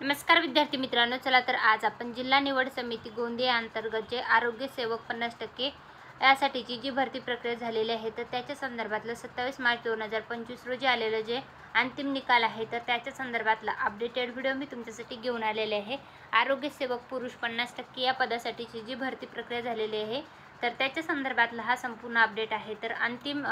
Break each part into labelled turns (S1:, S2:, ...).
S1: नमस्कार विद्यार्थी मित्रांनो, चला तर आज आपण जिल्हा निवड समिती गोंदिया अंतर्गत जे आरोग्य सेवक 50% यासाठीची जी भरती प्रक्रिया झालेली आहे तर त्याच्या संदर्भातलं 27 मार्च 2025 रोजी आलेलं जे अंतिम निकाल आहे तर त्याच्या संदर्भातला अपडेटेड व्हिडिओ मी तुमच्यासाठी घेऊन आलेले आहे। आरोग्य सेवक पुरुष 50% या पदासाठीची जी भरती प्रक्रिया झालेली आहे तर त्याच्या संदर्भातला हा संपूर्ण अपडेट आहे। तर अंतिम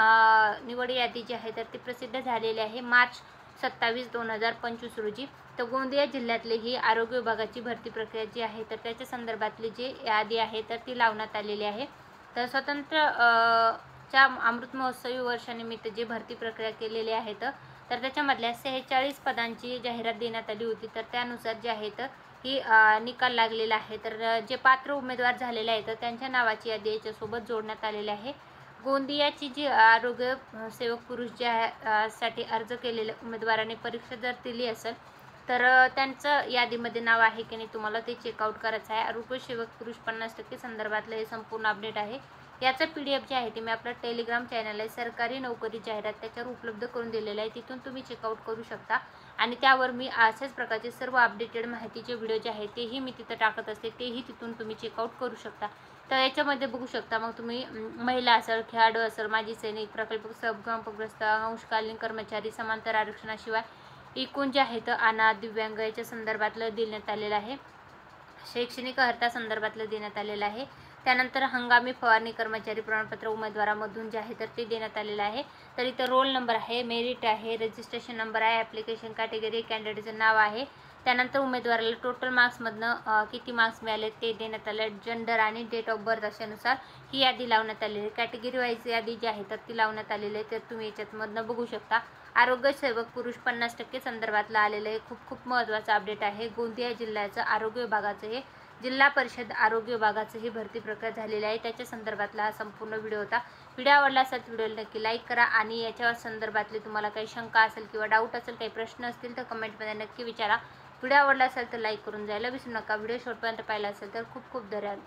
S1: निवड यादी जी आहे तर ती प्रसिद्ध झालेली आहे मार्च 27, 2025 रोजी। तर गोंदिया जिल्ह्यातली ही आरोग्य विभागाची भरती प्रक्रिया जी आहे तर त्याच्या संदर्भातली जी यादी आहे तर ती लावण्यात आलेली आहे। तर स्वतंत्र च्या अमृत महोत्सवी वर्षानिमित्त जी भरती प्रक्रिया केलेली आहे तर त्याच्यामधल्या 46 पदांची जाहिरात देण्यात आली होती। तर त्यानुसार जे आहे तर ही निकाल लागलेला आहे। तर जे पात्र उमेदवार झालेले आहेत तर त्यांच्या नावाची यादी याच्यासोबत जोडण्यात आलेली आहे। गोंदियाची जी आरोग्य सेवक पुरुष ज्या साठी अर्ज केलेल्या उमेदवारांनी परीक्षा जर दिली असेल तर त्यांचं यादीमध्ये नाव आहे की नाही तुम्हाला ते चेकआउट करायचं आहे। आरोग्य सेवक पुरुष 50% संदर्भातलं हे संपूर्ण अपडेट आहे। याचा PDF जे आहे ते मी आपल्या टेलिग्राम चॅनल आहे सरकारी नोकरी जाहिरात त्याच्यावर उपलब्ध करून दिलेलं आहे, तिथून तुम्ही चेकआउट करू शकता। आणि त्यावर मी अशाच प्रकारचे सर्व अपडेटेड माहितीचे व्हिडिओ जे आहेत तेही मी तिथं टाकत असते, तेही तिथून तुम्ही चेकआउट करू शकता। तर याच्यामध्ये बघू शकता मग तुम्ही महिला असेल, खेळाडू असेल, माजी सैनिक, प्रकल्प भूकंपग्रस्त, अंशकालीन कर्मचारी, समांतर आरक्षणाशिवाय एकूण जे आहे तर अनाथ, दिव्यांग याच्या संदर्भातलं देण्यात आलेलं आहे। शैक्षणिक अर्हता संदर्भातलं देण्यात आलेलं आहे। त्यानंतर हंगामी फवारणी कर्मचारी प्रमाणपत्र उमेदवारामधून जे आहे तर ते देण्यात आलेलं आहे। तर इथं रोल नंबर आहे, मेरिट आहे, रजिस्ट्रेशन नंबर आहे, ॲप्लिकेशन कॅटेगरी, कॅन्डिडेटचं नाव आहे। त्यानंतर उमेदवाराला टोटल मार्क्समधनं किती मार्क्स मिळाले ते देण्यात आले, जेंडर आणि डेट ऑफ बर्थ अशानुसार ही यादी लावण्यात आलेली आहे। कॅटेगरी वाईज यादी जी आहे तर ती लावण्यात आलेली आहे, तर तुम्ही याच्यामधनं बघू शकता। आरोग्य सेवक पुरुष 50% संदर्भातलं आलेलं आहे खूप खूप महत्त्वाचं अपडेट आहे। गोंदिया जिल्ह्याचं आरोग्य विभागाचं हे जिल्हा परिषद आरोग्य विभागाचं ही भरती प्रक्रिया झालेली आहे, त्याच्या संदर्भातला हा संपूर्ण व्हिडिओ होता। व्हिडिओ आवडला असेल तर व्हिडिओला नक्की लाईक करा आणि याच्या संदर्भातले तुम्हाला काही शंका असेल किंवा डाऊट असेल, काही प्रश्न असतील तर कमेंटमध्ये नक्की विचारा। व्हिडिओ आवडला असेल तर लाईक करून जायला विसरू नका। व्हिडिओ शेवटपर्यंत पाहिला असेल तर खूप खूप धन्यवाद।